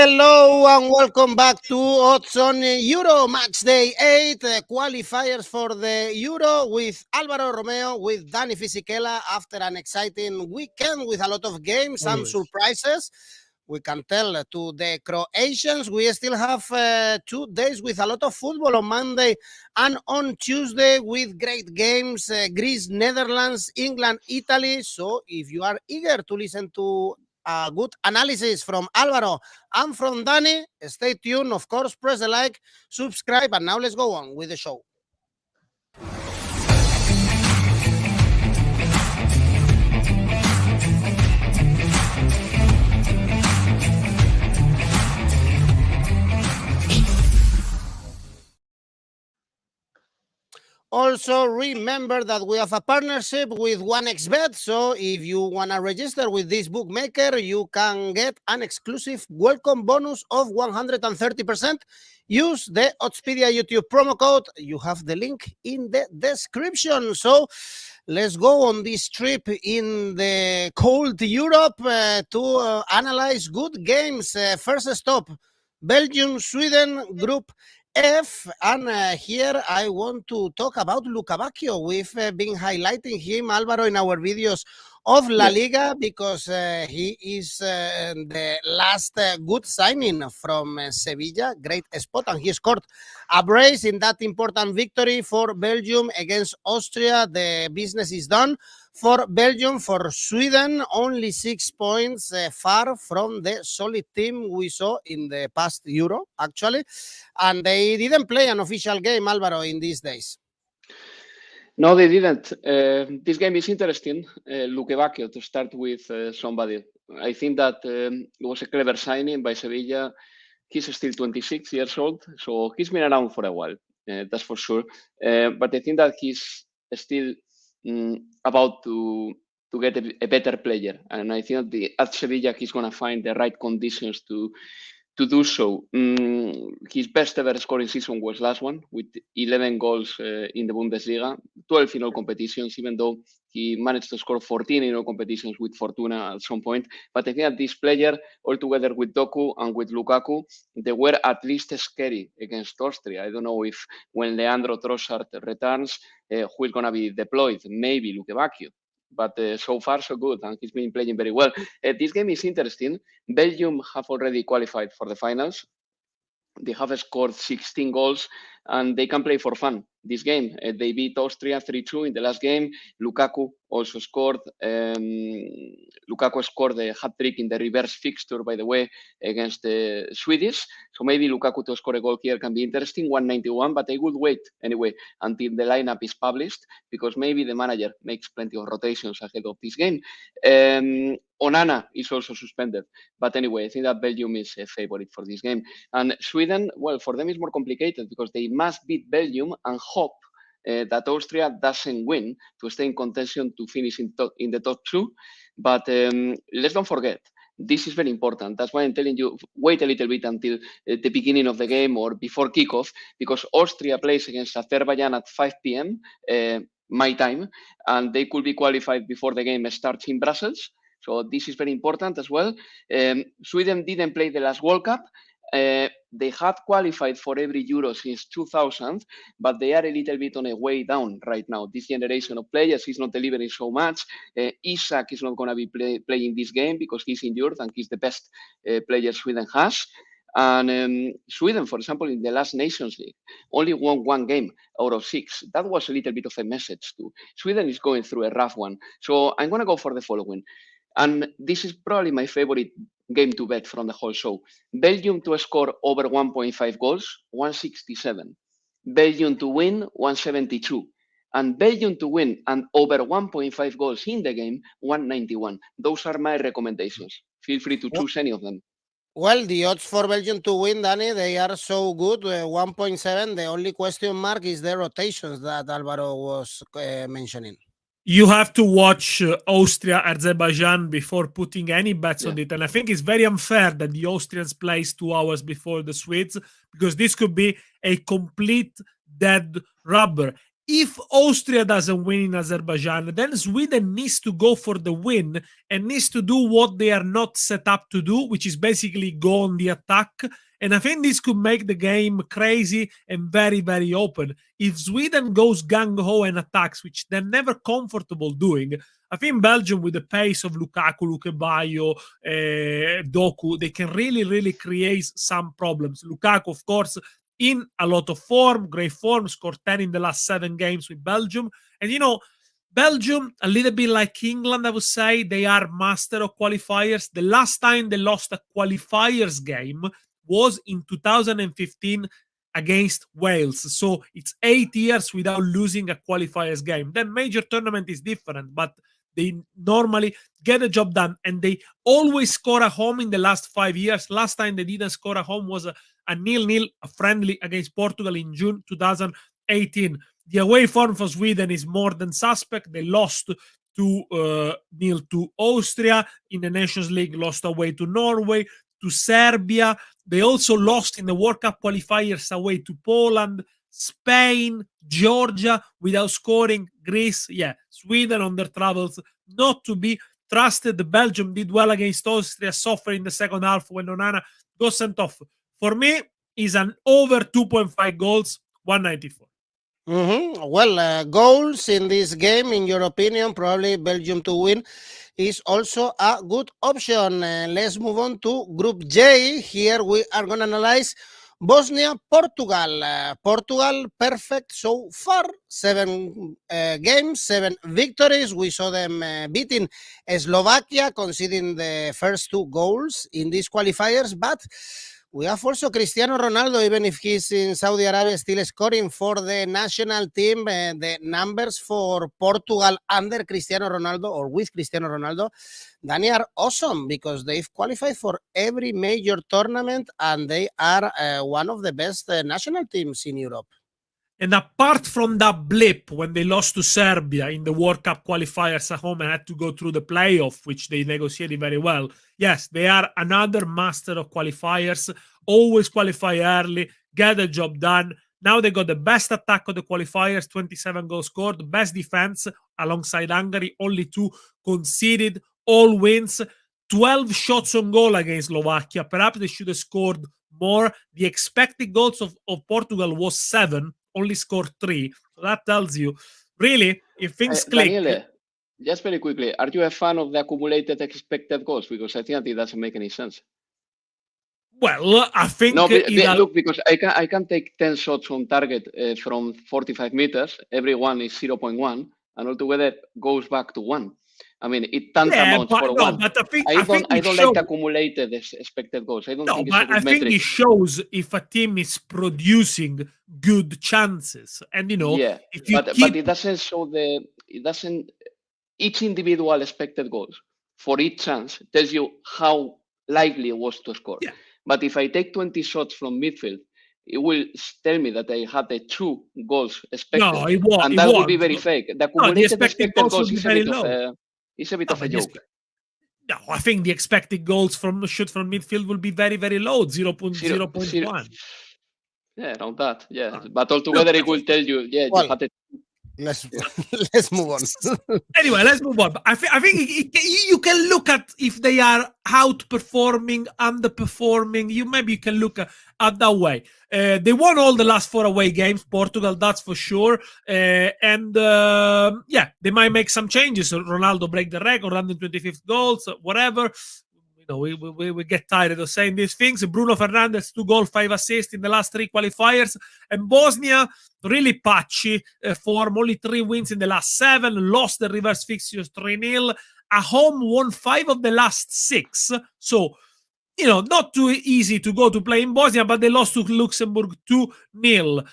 Hello and welcome back to Odds on Euro Matchday 8 qualifiers for the Euro with Alvaro, Romeo, with Dani Fisichella after an exciting weekend with a lot of games and surprises. We can tell to the Croatians we still have 2 days with a lot of football on Monday and on Tuesday with great games, Greece, Netherlands, England, Italy. So if you are eager to listen to a good analysis from Alvaro and from Dani, stay tuned. Of course, press the like, subscribe, and now let's go on with the show. Also, remember that we have a partnership with 1xBet. So if you want to register with this bookmaker, you can get an exclusive welcome bonus of 130%. Use the Oddspedia YouTube promo code. You have the link in the description. So let's go on this trip in the cold Europe to analyze good games. First stop, Belgium, Sweden, Group F, and here I want to talk about Lucavacchio. We've been highlighting him, Alvaro, in our videos of La Liga because he is the last good signing from Sevilla. Great spot, and he scored a brace in that important victory for Belgium against Austria. The business is done for Belgium. For Sweden, only 6 points, far from the solid team we saw in the past Euro, actually. And they didn't play an official game, Alvaro, in these days. No, they didn't. This game is interesting. Lucavacchio, to start with somebody. I think that it was a clever signing by Sevilla. He's still 26 years old, so he's been around for a while, that's for sure. But I think that he's still about to get a better player. And I think that at Sevilla, he's going to find the right conditions to do so. His best ever scoring season was last one with 11 goals in the Bundesliga, 12 in all competitions, even though he managed to score 14 in all competitions with Fortuna at some point. But I think that this player, all together with Doku and with Lukaku, they were at least scary against Austria. I don't know if when Leandro Trossard returns, who is going to be deployed? Maybe Lucavacchio. But so far, so good, and he's been playing very well. This game is interesting. Belgium have already qualified for the finals. They have scored 16 goals, and they can play for fun this game. They beat Austria 3-2 in the last game. Lukaku also scored. Lukaku scored a hat-trick in the reverse fixture, by the way, against the Swedish. So maybe Lukaku to score a goal here can be interesting, 191, but I would wait anyway until the lineup is published, because maybe the manager makes plenty of rotations ahead of this game. Onana is also suspended. But anyway, I think that Belgium is a favorite for this game. And Sweden, well, for them it's more complicated because they must beat Belgium and hope that Austria doesn't win to stay in contention to finish in the top two. But let's don't forget, this is very important. That's why I'm telling you, wait a little bit until the beginning of the game or before kickoff, because Austria plays against Azerbaijan at 5 p.m. My time, and they could be qualified before the game starts in Brussels. So this is very important as well. Sweden didn't play the last World Cup. They had qualified for every Euro since 2000, but they are a little bit on a way down right now. This generation of players is not delivering so much. Isak is not going to be playing this game because he's injured and he's the best player Sweden has. And Sweden, for example, in the last Nations League, only won 1 game out of 6. That was a little bit of a message too. Sweden is going through a rough one. So I'm going to go for the following. And this is probably my favorite game to bet from the whole show. Belgium to score over 1.5 goals, 167. Belgium to win, 172. And Belgium to win and over 1.5 goals in the game, 191. Those are my recommendations. Feel free to choose any of them. Well, the odds for Belgium to win, Dani, they are so good, 1.7. The only question mark is the rotations that Alvaro was mentioning. You have to watch Austria, Azerbaijan before putting any bets on it. And I think it's very unfair that the Austrians plays 2 hours before the Swedes, because this could be a complete dead rubber. if Austria doesn't win in Azerbaijan, then Sweden needs to go for the win and needs to do what they are not set up to do, which is basically go on the attack. And I think this could make the game crazy and very, very open. If Sweden goes gung-ho and attacks, which they're never comfortable doing, I think Belgium, with the pace of Lukaku, Lukebayo, Doku, they can really, really create some problems. Lukaku, of course, in a lot of form, great form, scored 10 in the last 7 games with Belgium. And, Belgium, a little bit like England, I would say, they are master of qualifiers. The last time they lost a qualifiers game was in 2015 against Wales. So it's 8 years without losing a qualifiers game. Then major tournament is different, but they normally get a job done, and they always score at home in the last 5 years. Last time they didn't score at home was a 0-0, a friendly against Portugal in June 2018. The away form for Sweden is more than suspect. They lost 2-0 to Austria in the Nations League, lost away to Norway, to Serbia. They also lost in the World Cup qualifiers away to Poland, Spain, Georgia, without scoring, Greece. Yeah, Sweden on their travels, not to be trusted. Belgium did well against Austria, suffered in the second half when Onana got sent off. For me, is an over 2.5 goals, 194. Well, goals in this game, in your opinion, probably Belgium to win is also a good option. Let's move on to Group J. Here we are going to analyze Bosnia, Portugal. Portugal, perfect so far. 7 games, 7 victories. We saw them beating Slovakia, conceding the first 2 goals in these qualifiers. But we have also Cristiano Ronaldo, even if he's in Saudi Arabia, still scoring for the national team. The numbers for Portugal under Cristiano Ronaldo, or with Cristiano Ronaldo, Dani, are awesome because they've qualified for every major tournament and they are one of the best national teams in Europe. And apart from that blip when they lost to Serbia in the World Cup qualifiers at home and had to go through the playoff, which they negotiated very well, yes, they are another master of qualifiers, always qualify early, get the job done. Now they got the best attack of the qualifiers, 27 goals scored, best defense alongside Hungary, only 2 conceded, all wins, 12 shots on goal against Slovakia. Perhaps they should have scored more. The expected goals of Portugal was 7, only scored 3. So that tells you, really, if things click. Daniele, just very quickly, are you a fan of the accumulated expected goals? Because I think it doesn't make any sense. Well, I think... No, look, because I can take 10 shots on target from 45 meters. Every one is 0.1, and altogether goes back to 1. I mean, it tantamounts for 1. But I don't like the accumulated expected goals. I don't think it's a good metric. Think it shows if a team is producing good chances. And, if you but it doesn't show each individual expected goals for each chance tells you how likely it was to score. Yeah. But if I take 20 shots from midfield, it will tell me that I had the 2 goals expected. No, it won't. And that would be very fake. The accumulated expected goals is a bit of a joke. No, I think the expected goals from shoot from midfield will be very, very low, 0.1. Yeah, around that. Yeah, but altogether it will tell you, you had it. Let's move on. Anyway, let's move on. I think you can look at if they are outperforming, underperforming. Maybe you can look at that way. They won all the last 4 away games, Portugal, that's for sure. They might make some changes. Ronaldo break the record, 125th goals, whatever. We get tired of saying these things. Bruno Fernandes, 2 goals, 5 assists in the last 3 qualifiers. And Bosnia, really patchy form, only 3 wins in the last 7, lost the reverse fixtures 3-0. At home, won 5 of the last 6. So, not too easy to go to play in Bosnia, but they lost to Luxembourg 2-0.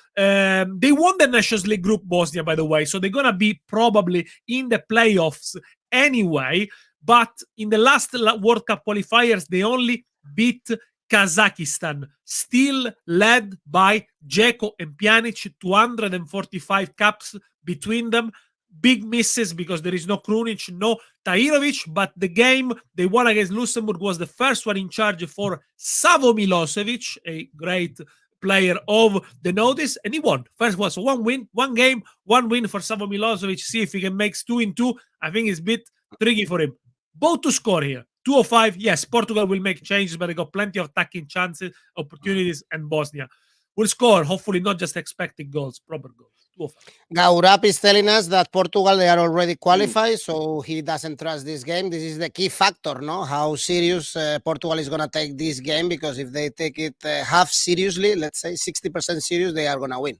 They won the Nations League group, Bosnia, by the way, so they're going to be probably in the playoffs anyway. But in the last World Cup qualifiers, they only beat Kazakhstan, still led by Dzeko and Pjanic, 245 caps between them. Big misses because there is no Krunic, no Tahirovic, but the game they won against Luxembourg was the first one in charge for Savo Milosevic, a great player of the notice, and he won. First was one win, one game, one win for Savo Milosevic. See if he can make 2 in 2. I think it's a bit tricky for him. Both to score here. 2-5. Yes, Portugal will make changes, but they got plenty of attacking chances, opportunities, and Bosnia will score. Hopefully, not just expected goals, proper goals. 2-5. Gaurap is telling us that Portugal, they are already qualified, so he doesn't trust this game. This is the key factor, no? How serious Portugal is going to take this game, because if they take it half seriously, let's say 60% serious, they are going to win.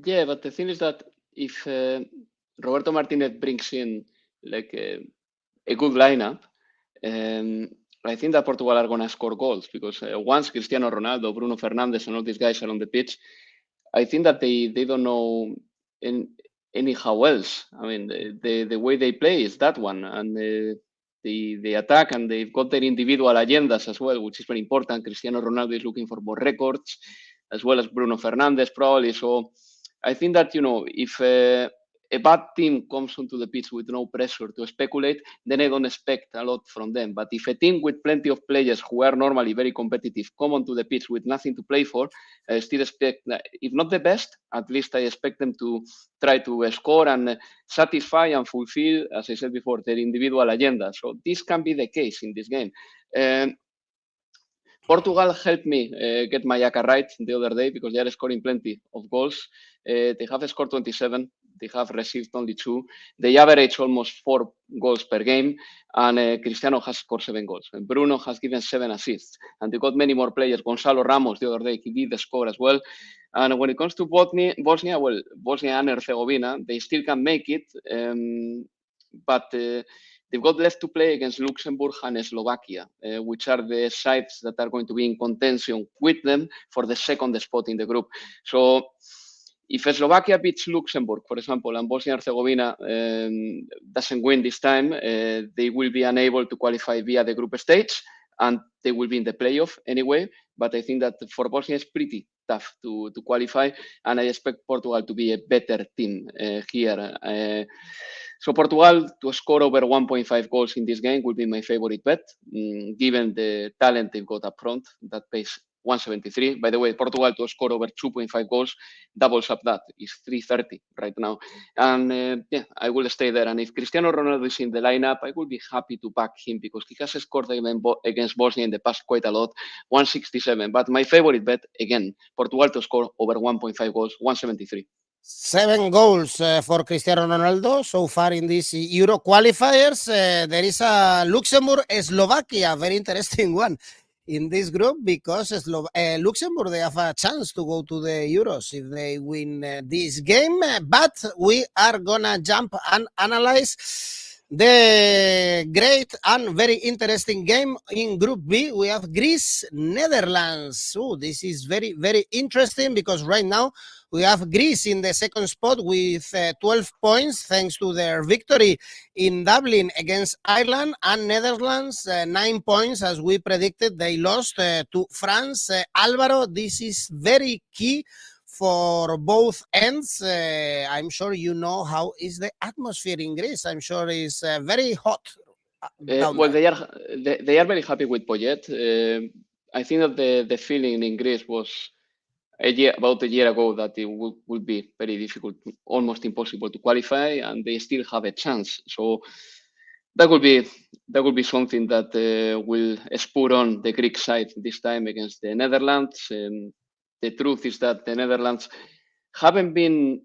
Yeah, but the thing is that if Roberto Martinez brings in like a good lineup, I think that Portugal are going to score goals, because once Cristiano Ronaldo, Bruno Fernandes, and all these guys are on the pitch, I think that they don't know anyhow else. I mean, the way they play is that one, and the attack, and they've got their individual agendas as well, which is very important. Cristiano Ronaldo is looking for more records, as well as Bruno Fernandes probably. So I think that, if a bad team comes onto the pitch with no pressure to speculate, then I don't expect a lot from them. But if a team with plenty of players who are normally very competitive come onto the pitch with nothing to play for, I still expect, if not the best, at least I expect them to try to score and satisfy and fulfill, as I said before, their individual agenda. So this can be the case in this game. Portugal helped me get my Yaka right the other day, because they are scoring plenty of goals. They have scored 27. They have received only 2. They average almost 4 goals per game, and Cristiano has scored 7 goals. And Bruno has given 7 assists. And they got many more players. Gonzalo Ramos the other day, he did the score as well. And when it comes to Bosnia, well, Bosnia and Herzegovina, they still can make it, but they've got left to play against Luxembourg and Slovakia, which are the sides that are going to be in contention with them for the second spot in the group. So if Slovakia beats Luxembourg, for example, and Bosnia and Herzegovina doesn't win this time, they will be unable to qualify via the group stage, and they will be in the playoff anyway. But I think that for Bosnia, it's pretty tough to qualify, and I expect Portugal to be a better team here. So Portugal to score over 1.5 goals in this game will be my favorite bet, given the talent they've got up front. That pays 173. By the way, Portugal to score over 2.5 goals doubles up that. Is 330 right now. And yeah, I will stay there. And if Cristiano Ronaldo is in the lineup, I will be happy to back him, because he has scored against Bosnia in the past quite a lot, 167. But my favorite bet, again, Portugal to score over 1.5 goals, 173. 7 goals for Cristiano Ronaldo so far in these Euro qualifiers. There is a Luxembourg-Slovakia, very interesting one in this group, because Luxembourg, they have a chance to go to the Euros if they win this game. But we are going to jump and analyze the great and very interesting game in Group B. We have Greece, Netherlands. Oh, this is very, very interesting, because right now we have Greece in the second spot with 12 points, thanks to their victory in Dublin against Ireland, and Netherlands, 9 points, as we predicted. They lost to France. Alvaro, this is very key for both ends. I'm sure you know how is the atmosphere in Greece. I'm sure it's very hot. Well, they are very happy with Poyet. I think that the feeling in Greece was about a year ago that it would be very difficult, almost impossible to qualify, and they still have a chance. So that would be something that will spur on the Greek side this time against the Netherlands. The truth is that the Netherlands haven't been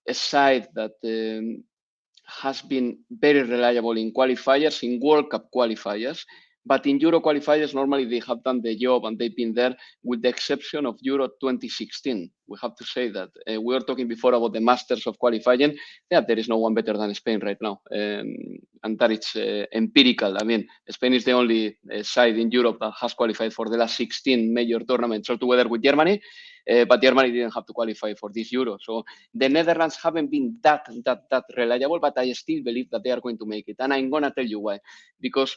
a side that has been very reliable in qualifiers, in World Cup qualifiers, but in Euro qualifiers, normally they have done the job and they've been there, with the exception of Euro 2016. We have to say that. We were talking before about the masters of qualifying. Yeah, there is no one better than Spain right now. And that is empirical. I mean, Spain is the only side in Europe that has qualified for the last 16 major tournaments altogether with Germany. But Germany didn't have to qualify for this Euro. So the Netherlands haven't been that reliable, but I still believe that they are going to make it. And I'm going to tell you why. Because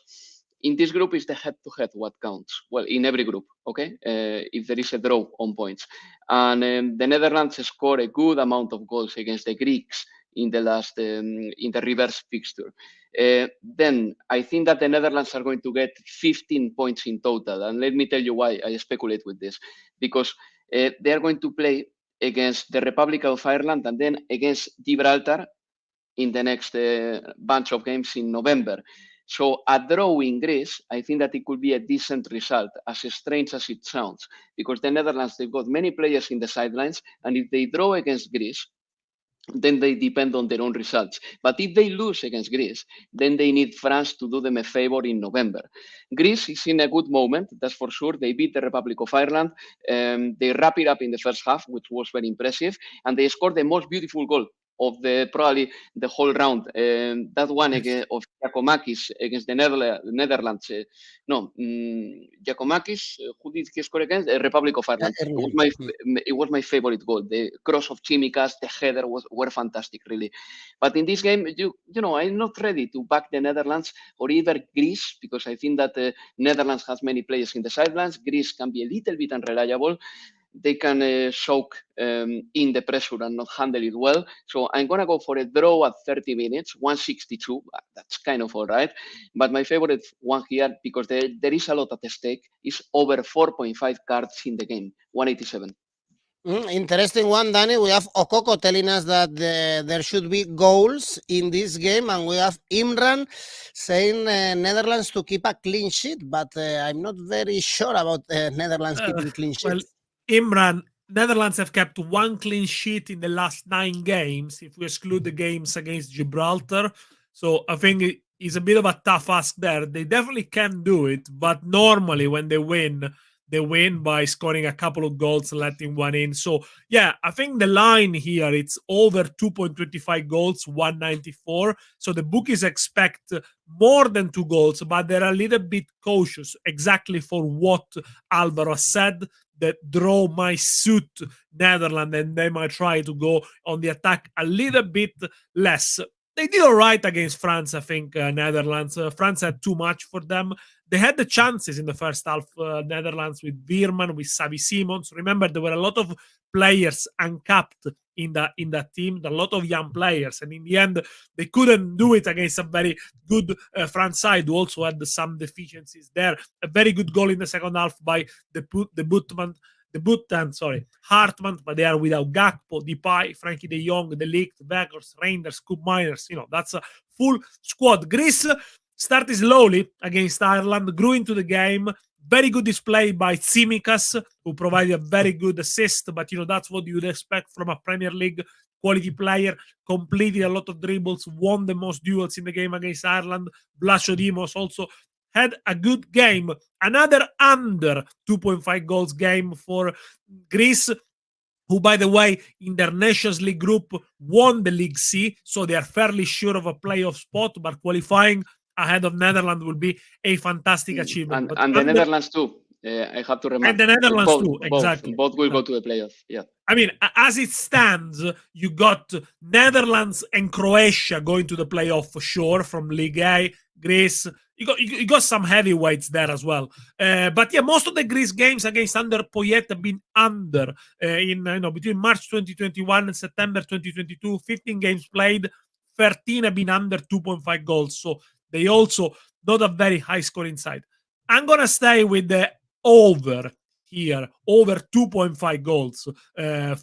in this group is the head-to-head what counts. Well, in every group, okay? If there is a draw on points. And the Netherlands score a good amount of goals against the Greeks in the last in the reverse fixture. Then I think that the Netherlands are going to get 15 points in total, and let me tell you why I speculate with this, because they are going to play against the Republic of Ireland and then against Gibraltar in the next bunch of games in November. So a draw in Greece, I think that it could be a decent result, as strange as it sounds, because the Netherlands, they've got many players in the sidelines, and if they draw against Greece, then they depend on their own results. But if they lose against Greece, then they need France to do them a favor in November. Greece is in a good moment, that's for sure. They beat the Republic of Ireland. They wrap it up in the first half, which was very impressive, and they scored the most beautiful goal of probably the whole round. That one of Giacomakis against the Netherlands. Giacomakis, who did he score against? The Republic of Ireland. It was my favorite goal. The cross of Chimikas, the header were fantastic, really. But in this game, I'm not ready to back the Netherlands or either Greece, because I think that the Netherlands has many players in the sidelines. Greece can be a little bit unreliable. They can soak in the pressure and not handle it well. So I'm going to go for a draw at 30 minutes, 162. That's kind of all right. But my favorite one here, because there is a lot at stake, is over 4.5 cards in the game, 187. Interesting one, Danny. We have Okoko telling us that there should be goals in this game, and we have Imran saying Netherlands to keep a clean sheet, but I'm not very sure about Netherlands keeping clean sheets. Well, Imran, Netherlands have kept one clean sheet in the last 9 games, if we exclude the games against Gibraltar. So I think it's a bit of a tough ask there. They definitely can do it, but normally when they win by scoring a couple of goals, letting one in. So yeah, I think the line here, it's over 2.25 goals, 194. So the bookies expect more than 2 goals, but they're a little bit cautious, exactly for what Alvaro said, that draw might suit Netherlands and they might try to go on the attack a little bit less. They did all right against France, I think, Netherlands. France had too much for them. They had the chances in the first half, Netherlands, with Veerman, with Xavi Simons. Remember, there were a lot of players uncapped in that team, a lot of young players. And in the end, they couldn't do it against a very good France side, who also had some deficiencies there. A very good goal in the second half by Hartman, but they are without Gakpo, Depay, Frankie de Jong, De Ligt, Weghorst, Reinders, Koopmeiners. That's a full squad. Greece started slowly against Ireland, grew into the game. Very good display by Tsimikas, who provided a very good assist, but that's what you would expect from a Premier League quality player. Completed a lot of dribbles, won the most duels in the game against Ireland. Blashodimos also had a good game. Another under 2.5 goals game for Greece, who, by the way, in their Nations League group won the League C, so they are fairly sure of a playoff spot, but qualifying ahead of Netherlands will be a fantastic achievement. And the Netherlands too. I have to remember. And the Netherlands too, exactly. Both will go to the playoff, yeah. I mean, as it stands, you got Netherlands and Croatia going to the playoff for sure from League A. Greece, you got some heavyweights there as well. But yeah, most of the Greece games against under Poyet have been under between March 2021 and September 2022. 15 games played, 13 have been under 2.5 goals. So they also not a very high scoring side. I'm gonna stay with the over here, over 2.5 goals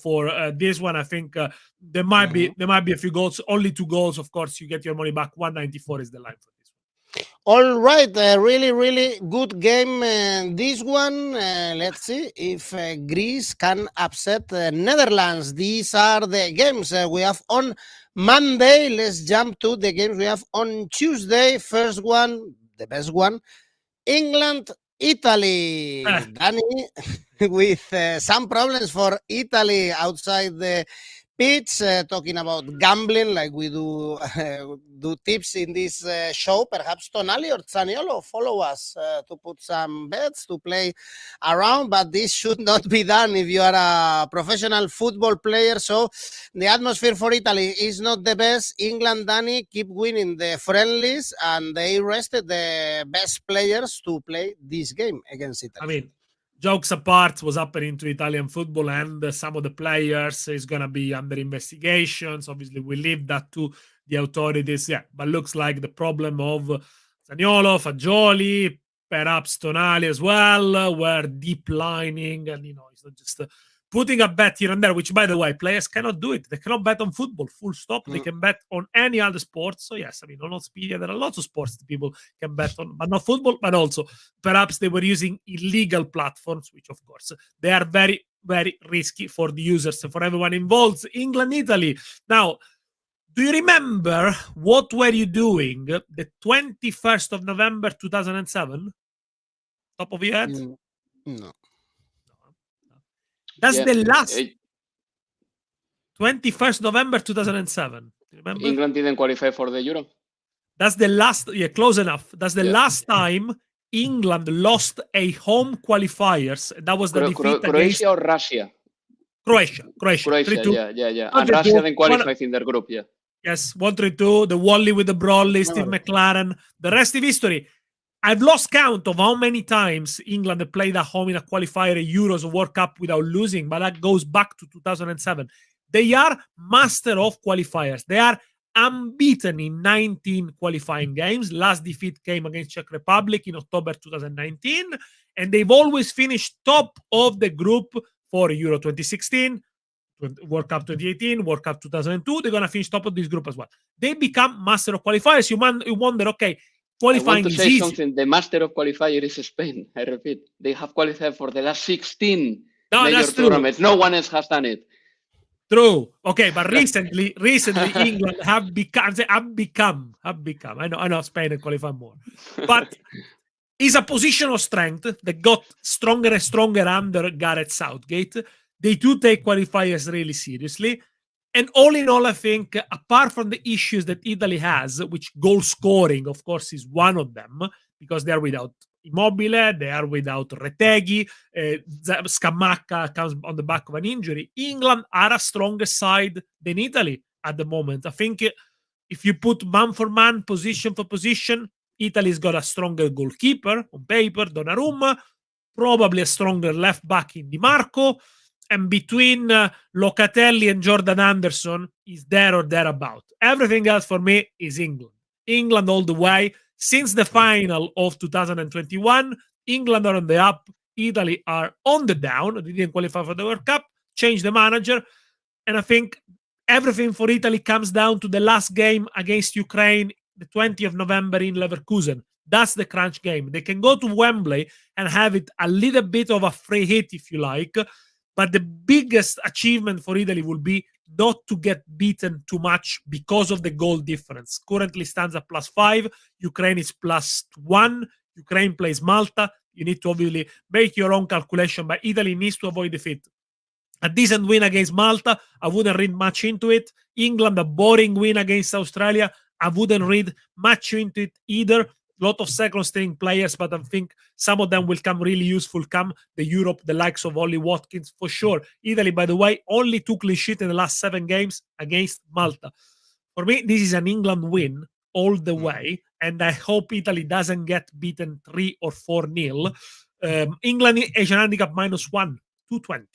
for this one. I think there might be a few goals, only 2 goals. Of course, you get your money back. 194 is the line for this one. All right, really, really good game. This one, let's see if Greece can upset Netherlands. These are the games we have on Monday. Let's jump to the games we have on Tuesday. First one, the best one, England, Italy. Danny, with some problems for Italy outside the pitch, talking about gambling like we do tips in this show. Perhaps Tonali or Zaniolo follow us to put some bets to play around, but this should not be done if you are a professional football player. So the atmosphere for Italy is not the best. England, Danny, keep winning the friendlies, and they rested the best players to play this game against Italy. I mean, jokes apart, what's happening to Italian football and some of the players is going to be under investigations. Obviously, we leave that to the authorities. Yeah, but looks like the problem of Zaniolo, Fagioli, perhaps Tonali as well, were deep lining, and it's not just putting a bet here and there, which, by the way, players cannot do it. They cannot bet on football, full stop. They can bet on any other sport. So, yes, I mean, on Spedia, there are lots of sports that people can bet on, but not football. But also, perhaps they were using illegal platforms, which, of course, they are very, very risky for the users and for everyone involved. England, Italy. Now, do you remember what were you doing the 21st of November 2007? Top of your head? No. That's the last 21st November 2007. Remember? England didn't qualify for the Euro. That's the last. Yeah, close enough. That's the last time England lost a home qualifiers. That was the defeat Croatia against or Russia. Croatia. 3-2. Yeah. And Russia then qualified in their group. Yeah. Yes, 1-3-2. The Wally with the Brawley, Steve McLaren. The rest is history. I've lost count of how many times England have played at home in a qualifier, a Euros, or World Cup without losing, but that goes back to 2007. They are master of qualifiers. They are unbeaten in 19 qualifying games. Last defeat came against Czech Republic in October 2019, and they've always finished top of the group for Euro 2016, World Cup 2018, World Cup 2002. They're going to finish top of this group as well. They become master of qualifiers. You wonder, okay, qualifying I want to is say easy. something. The master of qualifier is Spain. I repeat, they have qualified for the last 16 major tournaments. No one else has done it. True. Okay, but recently England have become. I know Spain have qualified more, but it's a position of strength that got stronger and stronger under Gareth Southgate. They do take qualifiers really seriously. And all in all, I think, apart from the issues that Italy has, which goal scoring, of course, is one of them, because they are without Immobile, they are without Retegui, Scamacca comes on the back of an injury. England are a stronger side than Italy at the moment. I think if you put man for man, position for position, Italy's got a stronger goalkeeper on paper, Donnarumma, probably a stronger left back in Di Marco, and between Locatelli and Jordan Anderson is there or thereabout. Everything else for me is England. England all the way. Since the final of 2021, England are on the up, Italy are on the down. They didn't qualify for the World Cup, changed the manager, and I think everything for Italy comes down to the last game against Ukraine, the 20th of November in Leverkusen. That's the crunch game. They can go to Wembley and have it a little bit of a free hit, if you like, but the biggest achievement for Italy will be not to get beaten too much because of the goal difference. Currently stands at +5. Ukraine is +1. Ukraine plays Malta. You need to obviously make your own calculation, but Italy needs to avoid defeat. A decent win against Malta, I wouldn't read much into it. England, a boring win against Australia, I wouldn't read much into it either. A lot of second-string players, but I think some of them will come really useful come the Europe, the likes of Ollie Watkins, for sure. Italy, by the way, only 2 clean sheets in the last 7 games against Malta. For me, this is an England win all the way, and I hope Italy doesn't get beaten 3 or 4-0. England Asian handicap -1, 220.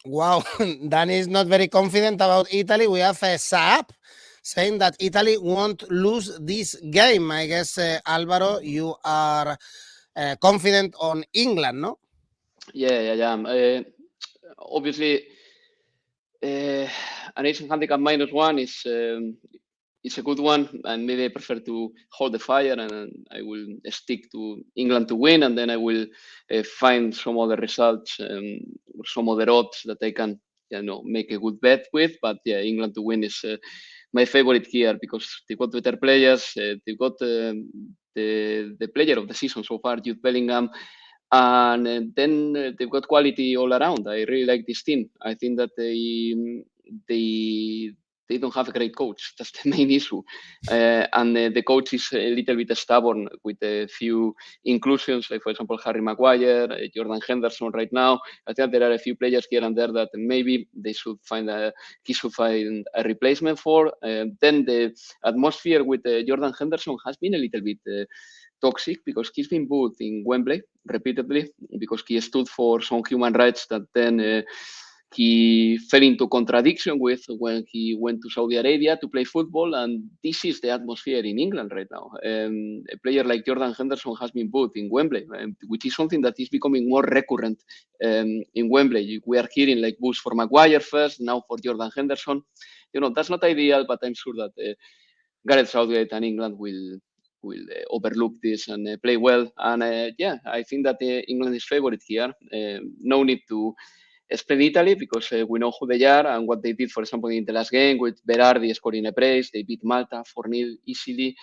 Wow, Danny is not very confident about Italy. We have a Saab saying that Italy won't lose this game. I guess, Alvaro, you are confident on England, no? Yeah. Obviously, an Asian handicap -1 is a good one, and maybe I prefer to hold the fire, and I will stick to England to win, and then I will find some other results, some other odds that I can, make a good bet with. But yeah, England to win is my favorite here because they've got better players. They've got the player of the season so far, Jude Bellingham, and then they've got quality all around. I really like this team. I think that they don't have a great coach. That's the main issue. And the coach is a little bit stubborn with a few inclusions, like, for example, Harry Maguire, Jordan Henderson right now. I think there are a few players here and there that maybe he should find a replacement for. Then the atmosphere with Jordan Henderson has been a little bit toxic because he's been booed in Wembley repeatedly because he stood for some human rights that then he fell into contradiction with when he went to Saudi Arabia to play football, and this is the atmosphere in England right now. A player like Jordan Henderson has been booed in Wembley, which is something that is becoming more recurrent in Wembley. We are hearing like boos for Maguire first, now for Jordan Henderson. That's not ideal, but I'm sure that Gareth Southgate and England will overlook this and play well. And I think that England is favourite here. No need to explain Italy because we know who they are and what they did, for example, in the last game with Berardi scoring a brace. They beat Malta 4-0 easily.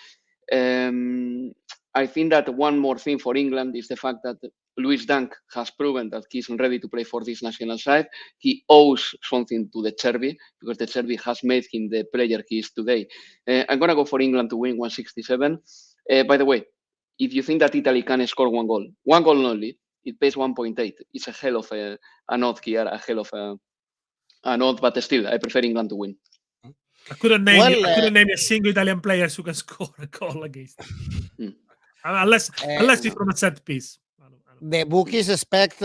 I think that one more thing for England is the fact that Lewis Dunk has proven that he's ready to play for this national side. He owes something to the Cherby because the Cherby has made him the player he is today. I'm going to go for England to win 167. By the way, if you think that Italy can score one goal only, it pays 1.8. It's a hell of an odd here, a hell of an odd, but still, I prefer England to win. I couldn't name a single Italian player who can score a goal against them. Unless it's from a set piece. The bookies expect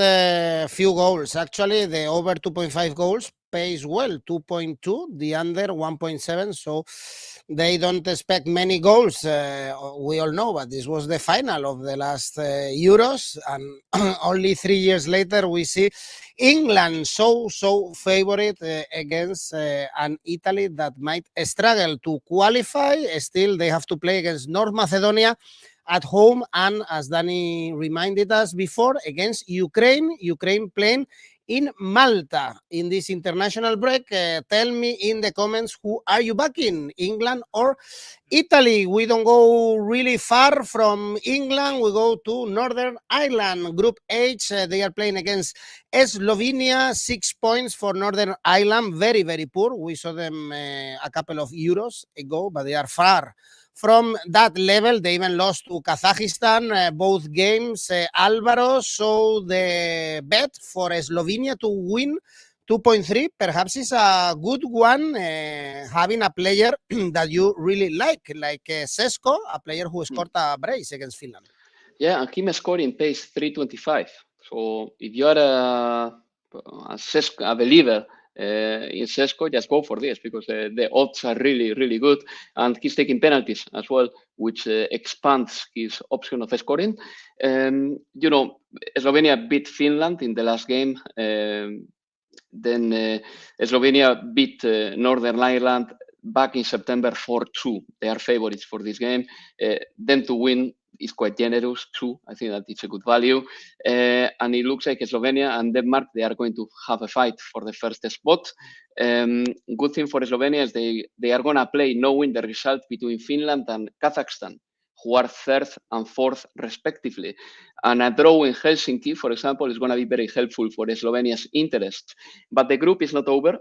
few goals. Actually, the over 2.5 goals pays well, 2.2, the under 1.7. So they don't expect many goals. We all know, but this was the final of the last Euros, and only 3 years later we see England so favorite against an Italy that might struggle to qualify. Still, they have to play against North Macedonia at home, and as Danny reminded us before, against Ukraine playing in Malta in this international break. Tell me in the comments, who are you backing, England or Italy? We don't go really far from England. We go to Northern Ireland, Group H. They are playing against Slovenia. 6 points for Northern Ireland. Very, very poor. We saw them a couple of Euros ago, but they are far from that level. They even lost to Kazakhstan, both games. Alvaro, so the bet for Slovenia to win 2.3 perhaps is a good one, having a player that you really like Sesko, a player who scored a brace against Finland. Yeah, and him scoring pays 325. So if you are a believer in Sesko, just go for this because the odds are really, really good. And he's taking penalties as well, which expands his option of scoring. Slovenia beat Finland in the last game. Then Slovenia beat Northern Ireland back in September 4-2. They are favorites for this game. Then to win is quite generous too. I think that it's a good value. And it looks like Slovenia and Denmark, they are going to have a fight for the first spot. Good thing for Slovenia is they are going to play knowing the result between Finland and Kazakhstan, who are third and fourth respectively. And a draw in Helsinki, for example, is going to be very helpful for Slovenia's interest. But the group is not over,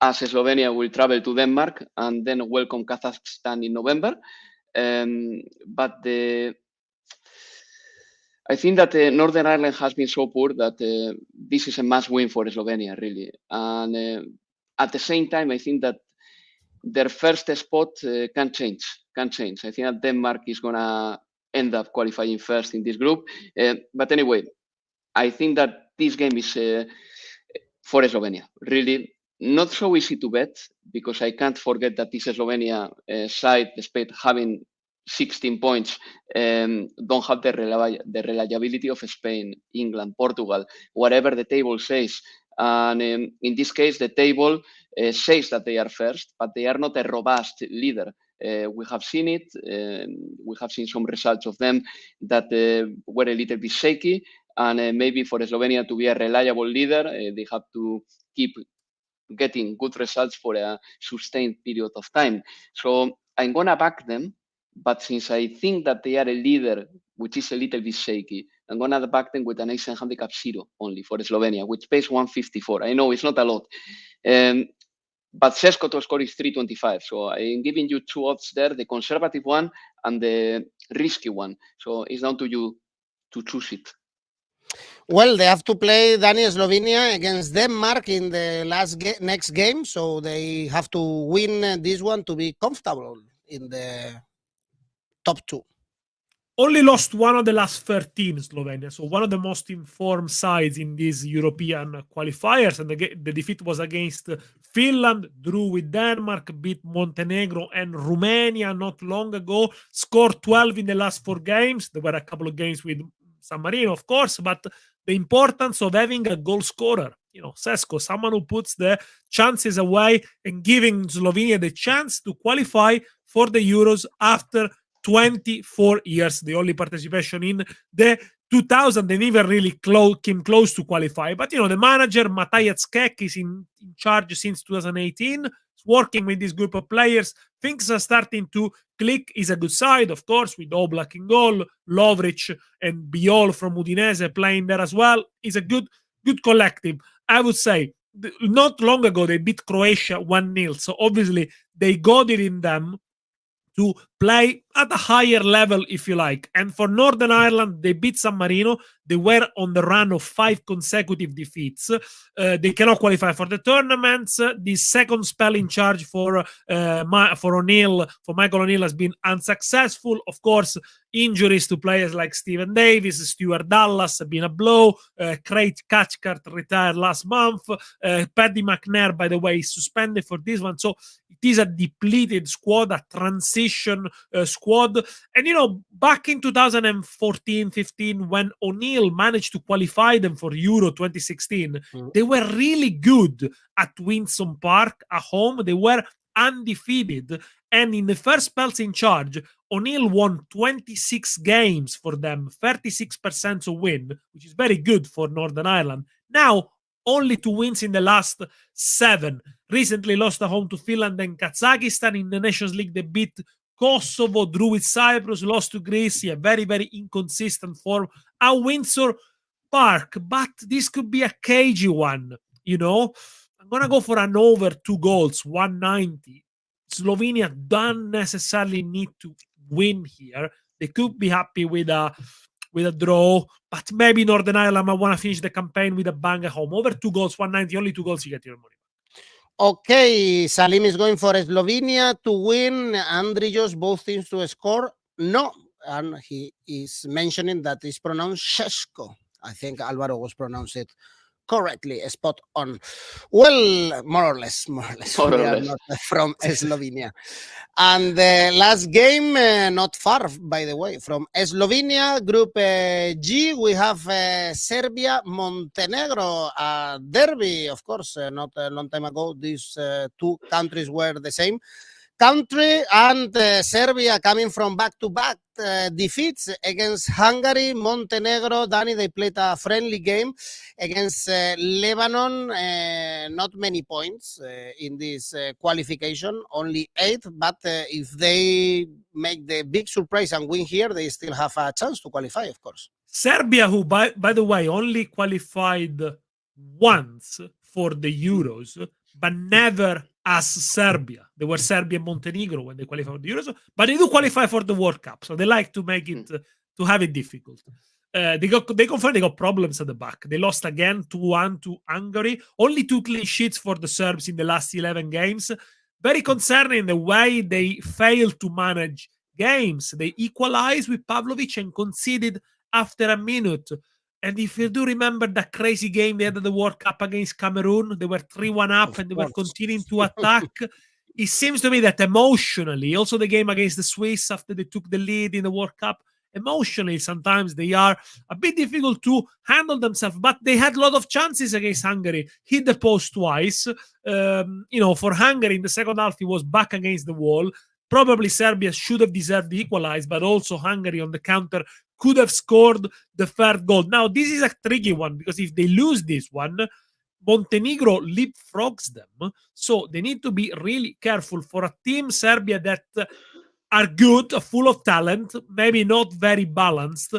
as Slovenia will travel to Denmark and then welcome Kazakhstan in November. But I think that Northern Ireland has been so poor that this is a must win for Slovenia, really. And at the same time, I think that their first spot can change. I think that Denmark is going to end up qualifying first in this group. But anyway, I think that this game is for Slovenia. Really not so easy to bet because I can't forget that this Slovenia side, despite having 16 points, don't have the reliability of Spain, England, Portugal, whatever the table says. And in this case, the table says that they are first, but they are not a robust leader. We have seen it. We have seen some results of them that were a little bit shaky. And maybe for Slovenia to be a reliable leader, they have to keep getting good results for a sustained period of time. So I'm going to back them. But since I think that they are a leader, which is a little bit shaky, I'm going to back them with an ace and handicap 0 only for Slovenia, which pays 154. I know it's not a lot. But Sesko to score is 325. So I'm giving you two odds there, the conservative one and the risky one. So it's down to you to choose it. Well, they have to play Slovenia against Denmark in the next game. So they have to win this one to be comfortable in the top two. only lost one of the last 13, Slovenia. So one of the most informed sides in these European qualifiers. And the defeat was against Finland, drew with Denmark, beat Montenegro and Romania not long ago, scored 12 in the last 4 games. There were a couple of games with San Marino, of course, but the importance of having a goal scorer, Sesko, someone who puts the chances away and giving Slovenia the chance to qualify for the Euros after 24 years, the only participation in the 2000. They never really came close to qualify. But, the manager, Matthias Kek, is in charge since 2018, working with this group of players. Things are starting to click. Is a good side, of course, with Oblak in goal, Lovric and Biol from Udinese playing there as well. Is a good collective. I would say, not long ago, they beat Croatia 1-0. So obviously, they got it in them to play at a higher level, if you like. And for Northern Ireland, they beat San Marino. They were on the run of 5 consecutive defeats. They cannot qualify for the tournaments. The second spell in charge for O'Neill, for Michael O'Neill, has been unsuccessful. Of course, injuries to players like Stephen Davis, Stuart Dallas have been a blow. Craig Cathcart retired last month. Paddy McNair, by the way, is suspended for this one. So it is a depleted squad, a transition squad. And, back in 2014-15, when O'Neill managed to qualify them for Euro 2016, they were really good at Winson Park at home. They were undefeated. And in the first spells in charge, O'Neill won 26 games for them, 36% to win, which is very good for Northern Ireland. Now, only 2 wins in the last 7. Recently lost at home to Finland and Kazakhstan. In the Nations League, they beat Kosovo, drew with Cyprus, lost to Greece. Yeah, very, very inconsistent form at Windsor Park. But this could be a cagey one, I'm going to go for an over 2 goals, 190. Slovenia don't necessarily need to win here. They could be happy with a draw, but maybe Northern Ireland might want to finish the campaign with a bang at home. Over 2 goals, 190, only 2 goals, you get your money. Okay, Salim is going for Slovenia to win. Andrijos, both teams to score. No, and he is mentioning that it's pronounced Sesko. I think Alvaro was pronounced it correctly, spot on. Well, more or less. We are not from Slovenia. And the last game, not far, by the way, from Slovenia, Group G, we have Serbia, Montenegro, derby, of course, not a long time ago. These 2 countries were the same country, and Serbia coming from back-to-back defeats against Hungary. Montenegro, Danny, they played a friendly game against Lebanon. Not many points in this qualification, only 8. But if they make the big surprise and win here, they still have a chance to qualify, of course. Serbia, who, by the way, only qualified once for the Euros, but never as Serbia. They were Serbia and Montenegro when they qualified for the Euros, but they do qualify for the World Cup, so they like to make it to have it difficult. They confirmed they got problems at the back. They lost again 2-1 to Hungary. Only 2 clean sheets for the Serbs in the last 11 games. Very concerning the way they failed to manage games. They equalized with Pavlovic and conceded after a minute. And if you do remember that crazy game they had at the World Cup against Cameroon, they were 3-1 up and they were continuing to attack. It seems to me that emotionally, also the game against the Swiss after they took the lead in the World Cup, emotionally sometimes they are a bit difficult to handle themselves. But they had a lot of chances against Hungary. Hit the post twice. For Hungary in the second half, he was back against the wall. Probably Serbia should have deserved the equalize, but also Hungary on the counter could have scored the 3rd goal. Now, this is a tricky one because if they lose this one, Montenegro leapfrogs them. So they need to be really careful for a team, Serbia, that are good, full of talent, maybe not very balanced,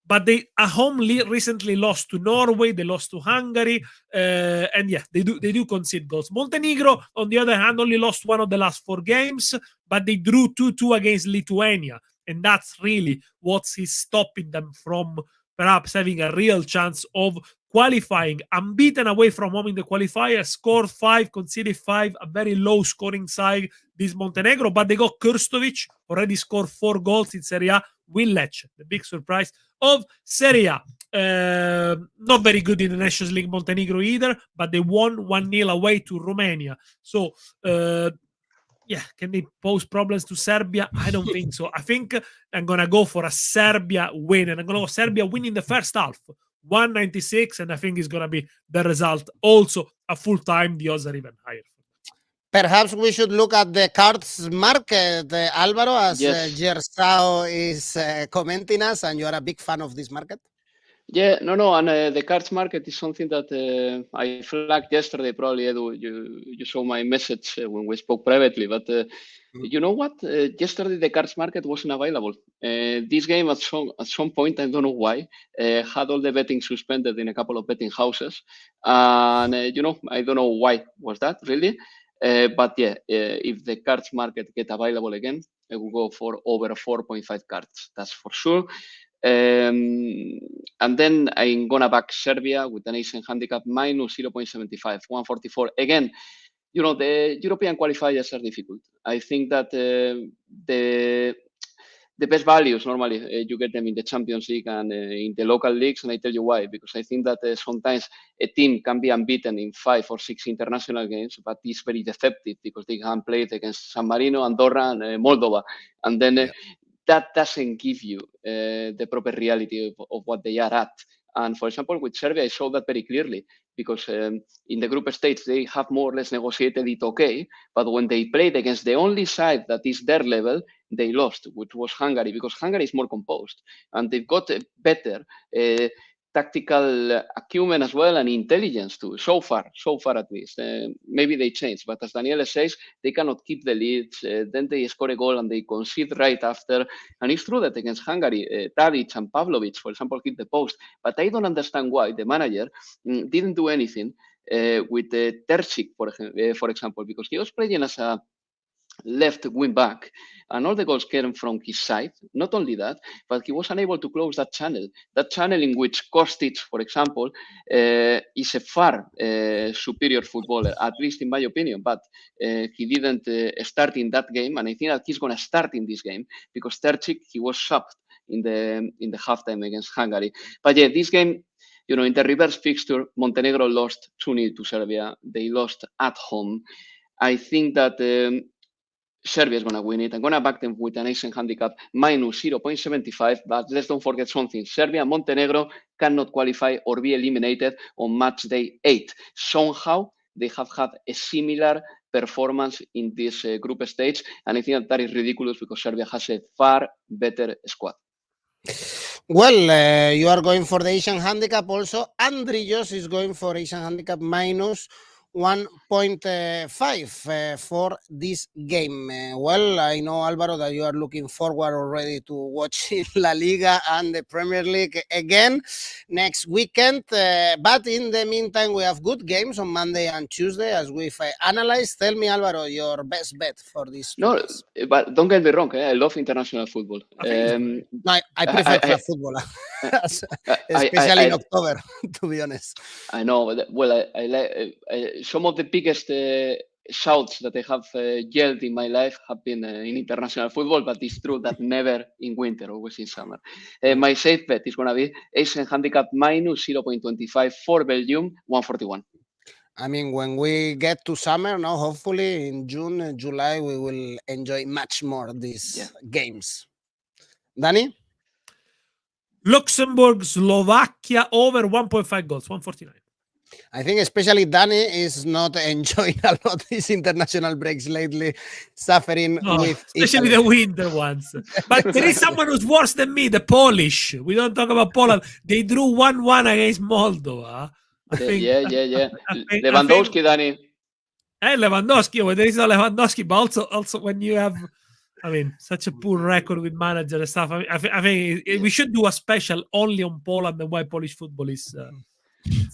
but they at home recently lost to Norway, they lost to Hungary, and yeah, they do concede goals. Montenegro, on the other hand, only lost 1 of the last 4 games, but they drew 2-2 against Lithuania. And that's really what is stopping them from perhaps having a real chance of qualifying, unbeaten away from home in the qualifier, scored 5, conceded 5, a very low scoring side, this Montenegro, but they got Krstovic, already scored 4 goals in Serie A, with Lecce, the big surprise of Serie A. Not very good in the Nations League Montenegro either, but they won 1-0 away to Romania. So, can they pose problems to Serbia? I don't think so. I think I'm going to go for a Serbia win, and I'm going to go Serbia win in the first half. 196, and I think it's going to be the result. Also, a full time, the odds are even higher. Perhaps we should look at the cards market, Alvaro, as Gersao is commenting us, and you are a big fan of this market. Yeah, no, and the cards market is something that I flagged yesterday. Probably, Edu, you saw my message when we spoke privately. But you know what? Yesterday the cards market wasn't available. This game at some point, I don't know why, had all the betting suspended in a couple of betting houses, and I don't know why was that really. But yeah, if the cards market get available again, I will go for over 4.5 cards. That's for sure. And then I'm gonna back Serbia with an Asian handicap minus 0.75, 144. Again, the European qualifiers are difficult. I think that the best values normally you get them in the Champions League and in the local leagues, and I tell you why. Because I think that sometimes a team can be unbeaten in 5 or 6 international games, but it's very deceptive because they can play it against San Marino, Andorra, and Moldova, and then that doesn't give you the proper reality of what they are at. And for example, with Serbia, I saw that very clearly because in the group stage, they have more or less negotiated it okay. But when they played against the only side that is their level, they lost, which was Hungary, because Hungary is more composed. And they've got better tactical acumen as well and intelligence too, so far at least. Maybe they change, but as Daniele says, they cannot keep the leads. Then they score a goal and they concede right after. And it's true that against Hungary, Tadic and Pavlovic, for example, hit the post. But I don't understand why the manager didn't do anything with Terzic, for example, because he was playing as a left wing back, and all the goals came from his side. Not only that, but he was unable to close that channel in which Kostic, for example, is a far superior footballer, at least in my opinion, but he didn't start in that game, and I think that he's going to start in this game because Terzic, he was subbed in the halftime against Hungary. But yeah, this game, in the reverse fixture, Montenegro lost 2-0 to Serbia. They lost at home. I think that Serbia is going to win it. I'm going to back them with an Asian handicap minus 0.75, but let's don't forget something. Serbia and Montenegro cannot qualify or be eliminated on match day 8. Somehow, they have had a similar performance in this group stage, and I think that is ridiculous because Serbia has a far better squad. Well, you are going for the Asian handicap also. Andrijos is going for Asian handicap minus 1.5 for this game. Well, I know, Alvaro, that you are looking forward already to watching La Liga and the Premier League again next weekend. But in the meantime, we have good games on Monday and Tuesday as we've analyzed. Tell me, Alvaro, your best bet for this. No, but don't get me wrong. I love international football. No, I prefer club football, especially in October, to be honest. I know. Well, I like some of the biggest shouts that I have yelled in my life have been in international football, but it's true that never in winter, always in summer. My safe bet is going to be Asian handicap minus 0.25 for Belgium, 141. I mean, when we get to summer now, hopefully in June, July, we will enjoy much more these games. Danny? Luxembourg, Slovakia over 1.5 goals, 149. I think especially Danny is not enjoying a lot these international breaks lately, suffering with especially Italy. the winter ones. But there is someone who's worse than me, the Polish. We don't talk about Poland. They drew 1-1 against Moldova. Yeah. Lewandowski, Danny. Lewandowski. Well, there is no Lewandowski, but also when you have, such a poor record with manager and stuff. I think we should do a special only on Poland and why Polish football is.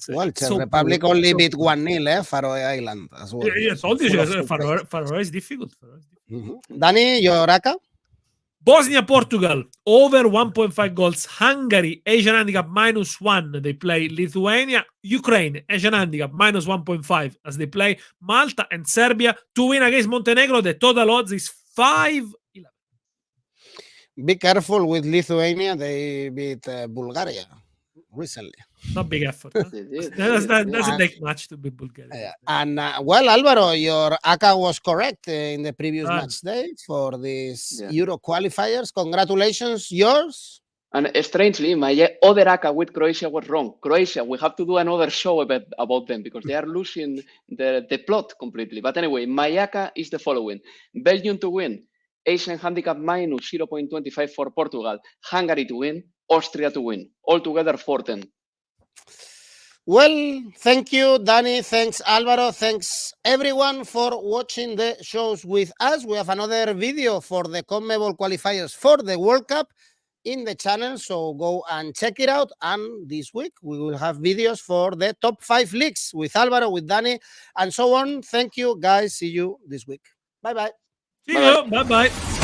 Well, Czech Republic only beat 1-0, Faroe Island as well. Yes, all this Faroe is difficult. Danny, your Raka? Bosnia, Portugal, over 1.5 goals. Hungary, Asian handicap -1. They play Lithuania. Ukraine, Asian handicap -1.5 as they play Malta. And Serbia to win against Montenegro. The total odds is 5-11. Be careful with Lithuania. They beat Bulgaria recently. Not big effort. Huh? That doesn't take much to beat Bulgaria. And well, Alvaro, your ACA was correct in the previous Ah. match day for these Euro qualifiers. Congratulations, yours. And strangely, my other ACA with Croatia was wrong. Croatia, we have to do another show about them because they are losing the plot completely. But anyway, my ACA is the following. Belgium to win, Asian handicap -0.25 for Portugal, Hungary to win, Austria to win. Altogether 4-10. Well, thank you, Danny. Thanks, Alvaro. Thanks, everyone, for watching the shows with us. We have another video for the CONMEBOL qualifiers for the World Cup in the channel, so go and check it out. And this week, we will have videos for the top 5 leagues with Alvaro, with Danny, and so on. Thank you, guys. See you this week. Bye-bye. See you. Bye-bye.